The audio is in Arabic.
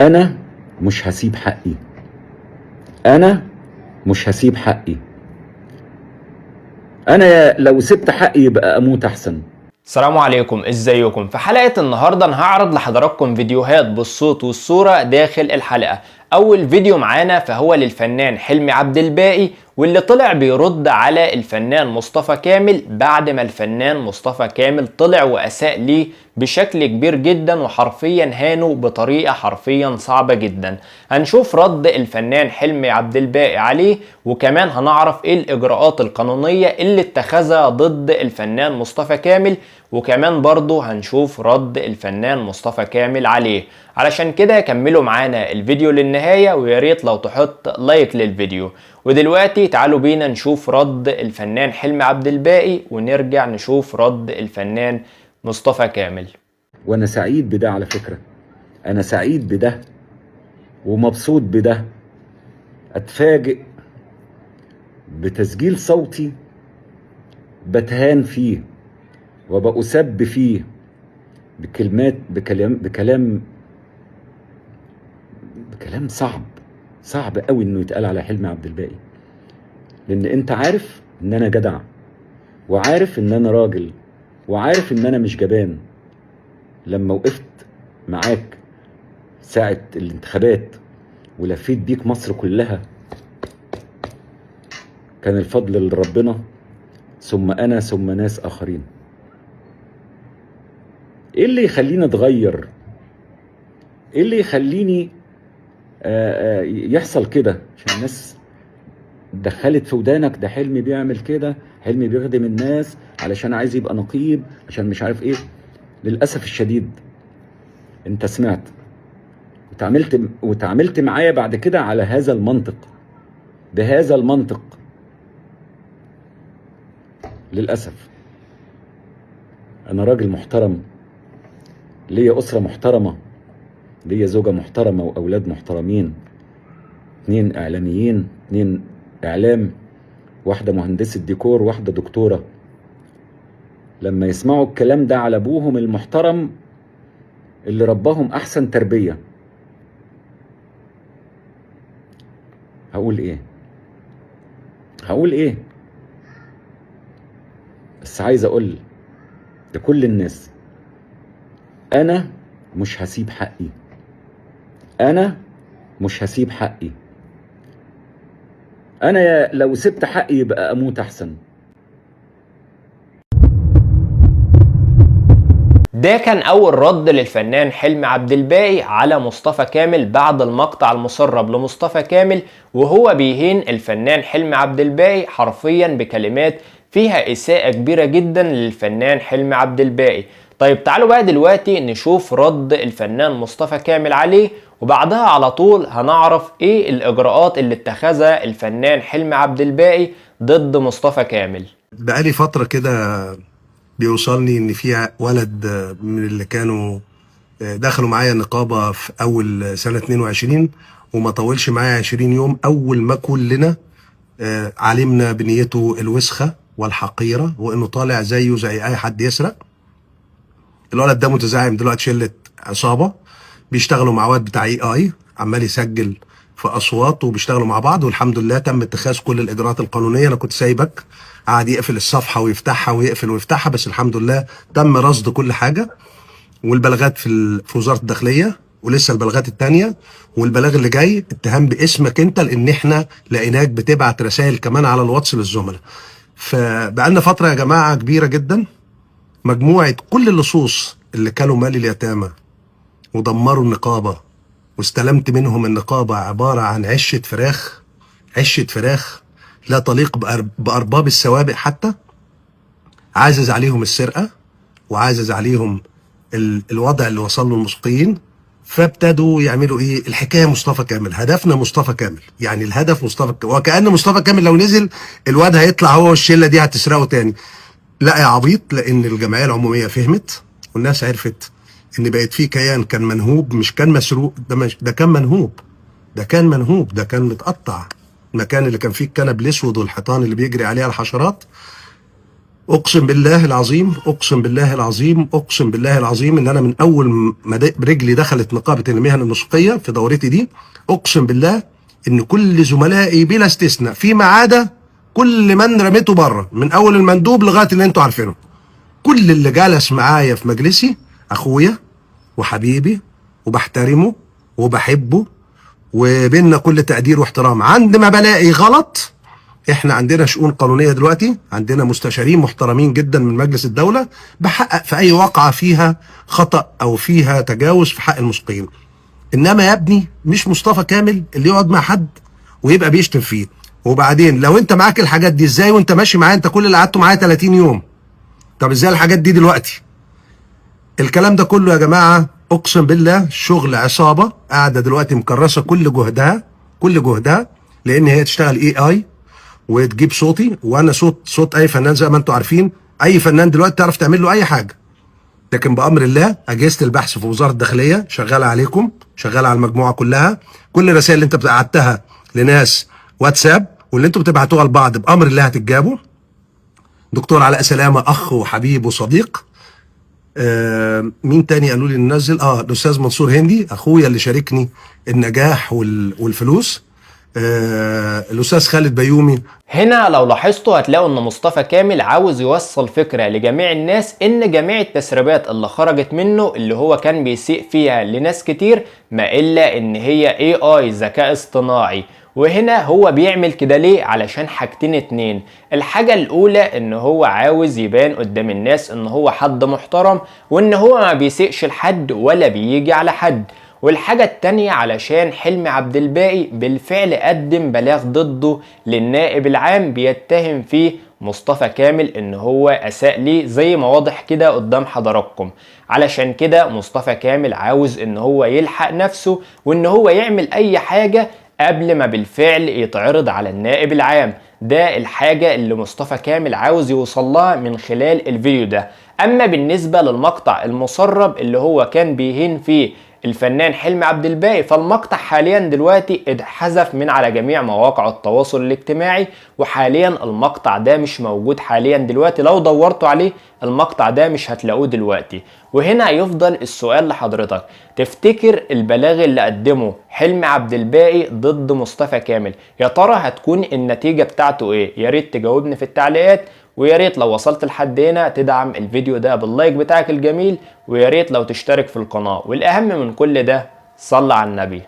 انا مش هسيب حقي. انا مش هسيب حقي. انا لو سبت حقي يبقى اموت احسن. السلام عليكم، ازيكم؟ في حلقة النهاردة انا هعرض لحضراتكم فيديوهات بالصوت والصورة داخل الحلقة. اول فيديو معانا فهو للفنان حلمي عبد الباقي، واللي طلع بيرد على الفنان مصطفى كامل بعد ما الفنان مصطفى كامل طلع واساء ليه بشكل كبير جدا، وحرفيا هانه بطريقة حرفيا صعبة جدا. هنشوف رد الفنان حلمي عبد الباقي عليه، وكمان هنعرف ايه الاجراءات القانونية اللي اتخذها ضد الفنان مصطفى كامل، وكمان برضو هنشوف رد الفنان مصطفى كامل عليه. علشان كده كملوا معانا الفيديو للنهاية، وياريت لو تحط لايك للفيديو. ودلوقتي تعالوا بينا نشوف رد الفنان حلمي عبد الباقي، ونرجع نشوف رد الفنان مصطفى كامل. وانا سعيد بده على فكرة، انا سعيد بده ومبسوط بده. اتفاجئ بتسجيل صوتي بتهان فيه وبأسب فيه بكلمات بكلام صعب قوي انه يتقال على حلمي عبد الباقي. لان انت عارف ان انا جدع، وعارف ان انا راجل، وعارف ان انا مش جبان. لما وقفت معاك ساعة الانتخابات ولفيت بيك مصر كلها، كان الفضل لربنا، ثم انا ثم ناس اخرين. ايه اللي يخليني اتغير؟ ايه اللي يخليني يحصل كده؟ عشان الناس دخلت في ودانك ده حلمي بيعمل كده، حلمي بيخدم الناس علشان عايز يبقى نقيب، عشان مش عارف ايه. للأسف الشديد انت سمعت وتعاملت معايا بعد كده على هذا المنطق، بهذا المنطق. للأسف انا راجل محترم، ليا أسرة محترمة، ليا زوجة محترمة وأولاد محترمين، 2 إعلاميين، 2 إعلام، واحدة مهندسة ديكور، واحدة دكتورة. لما يسمعوا الكلام ده على أبوهم المحترم اللي رباهم أحسن تربية، هقول إيه؟ بس عايز أقول لكل الناس، أنا مش هسيب حقي. أنا مش هسيب حقي. أنا لو سبت حقي يبقى أموت أحسن. ده كان اول رد للفنان حلمي عبد الباقي على مصطفى كامل بعد المقطع المسرب لمصطفى كامل، وهو بيهين الفنان حلمي عبد الباقي حرفيا بكلمات فيها اساءة كبيرة جدا للفنان حلمي عبد الباقي. طيب تعالوا بقى دلوقتي نشوف رد الفنان مصطفى كامل عليه، وبعدها على طول هنعرف ايه الاجراءات اللي اتخذها الفنان حلمي عبد الباقي ضد مصطفى كامل. بقالي فترة كده بيوصلني ان في ولد من اللي كانوا دخلوا معايا النقابة في اول سنة 22، وما طولش معايا 20 يوم اول ما كلنا علمنا بنيته الوسخة والحقيرة، وانه طالع زيه زي اي حد يسرق. الولد ده متزعم دلوقتي شلة عصابة بيشتغلوا مع واد بتاع اي عمال يسجل في اصوات، وبيشتغلوا مع بعض، والحمد لله تم اتخاذ كل الاجراءات القانونيه. انا كنت سايبك قاعد يقفل الصفحه ويفتحها ويقفل ويفتحها، بس الحمد لله تم رصد كل حاجه، والبلاغات في وزاره الداخليه، ولسه البلاغات الثانيه، والبلاغ اللي جاي اتهام باسمك انت، لان احنا لقيناك بتبعت رسائل كمان على الواتس للزملاء. فبقالنا فتره يا جماعه كبيره جدا، مجموعه كل اللصوص اللي كانوا مال اليتامى ودمروا النقابه واستلمت منهم النقابة عبارة عن عشة فراخ لا تليق بأرباب السوابق. حتى عازز عليهم السرقة، وعازز عليهم الوضع اللي وصل له المسقيين. فابتدوا يعملوا ايه؟ الحكاية مصطفى كامل، هدفنا مصطفى كامل، يعني الهدف مصطفى كامل، وكأن مصطفى كامل لو نزل الواد هيطلع هو والشلة دي هتسرقه تاني. لا يا عبيط، لأن الجمعية العمومية فهمت والناس عرفت ان بقت في كيان كان منهوب، مش كان مسروق، ده كان منهوب، ده كان متقطع. المكان اللي كان فيه الكنب الاسود والحيطان اللي بيجري عليها الحشرات، اقسم بالله العظيم، اقسم بالله العظيم، اقسم بالله العظيم ان انا من اول ما رجلي دخلت نقابه المهن الموسيقيه في دورتي دي، اقسم بالله ان كل زملائي بلا استثناء فيما عدا كل من رميته بره، من اول المندوب لغايه اللي انتوا عارفينه، كل اللي جلس معايا في مجلسي اخويا وحبيبي وبحترمه وبحبه وبيننا كل تقدير واحترام. عند ما بلاقي غلط، احنا عندنا شؤون قانونيه دلوقتي، عندنا مستشارين محترمين جدا من مجلس الدوله، بحقق في اي واقعه فيها خطا او فيها تجاوز في حق الموسيقيين. انما يا ابني مش مصطفى كامل اللي يقعد مع حد ويبقى بيشتم فيه. وبعدين لو انت معاك الحاجات دي ازاي وانت ماشي معايا؟ انت كل اللي قعدته معايا 30 يوم، طب ازاي الحاجات دي دلوقتي؟ الكلام ده كله يا جماعه اقسم بالله شغل عصابه قاعده دلوقتي مكرسه كل جهدها لان هي تشتغل AI وتجيب صوتي، وانا صوت اي فنان زي ما انتم عارفين. اي فنان دلوقتي تعرف تعمل له اي حاجه، لكن بامر الله اجهزه البحث في وزاره الداخليه شغاله عليكم، شغاله على المجموعه كلها. كل الرسائل اللي انت بعتها لناس واتساب واللي انتم بتبعتوها لبعض بامر الله هتتجابوا. دكتور علاء سلامه اخ وحبيب وصديق. مين تاني قالوا لي ننزل؟ الاستاذ منصور هندي اخويا اللي شاركني النجاح والفلوس. الاستاذ خالد بيومي. هنا لو لاحظتوا هتلاقوا ان مصطفى كامل عاوز يوصل فكرة لجميع الناس ان جميع التسريبات اللي خرجت منه اللي هو كان بيسيء فيها لناس كتير ما الا ان هي AI ذكاء اصطناعي. وهنا هو بيعمل كده ليه؟ علشان حاجتين اتنين. الحاجة الاولى ان هو عاوز يبان قدام الناس ان هو حد محترم وان هو ما بيسيئش لحد ولا بيجي على حد. والحاجة التانية علشان حلمي عبد الباقي بالفعل قدم بلاغ ضده للنائب العام بيتهم فيه مصطفى كامل ان هو اساء ليه زي ما واضح كده قدام حضراتكم. علشان كده مصطفى كامل عاوز ان هو يلحق نفسه وان هو يعمل اي حاجة قبل ما بالفعل يتعرض على النائب العام. ده الحاجة اللي مصطفى كامل عاوز يوصلها من خلال الفيديو ده. اما بالنسبة للمقطع المسرب اللي هو كان بيهين فيه الفنان حلمي عبد الباقي، فالمقطع حاليا دلوقتي اتحذف من على جميع مواقع التواصل الاجتماعي، وحاليا المقطع ده مش موجود حاليا دلوقتي. لو دورتوا عليه المقطع ده مش هتلاقوه دلوقتي. وهنا يفضل السؤال لحضرتك، تفتكر البلاغ اللي قدمه حلمي عبد الباقي ضد مصطفى كامل يا ترى هتكون النتيجة بتاعته ايه؟ يا ريت تجاوبني في التعليقات، ويا ريت لو وصلت لحد هنا تدعم الفيديو ده باللايك بتاعك الجميل، ويا ريت لو تشترك في القناة، والأهم من كل ده صل على النبي.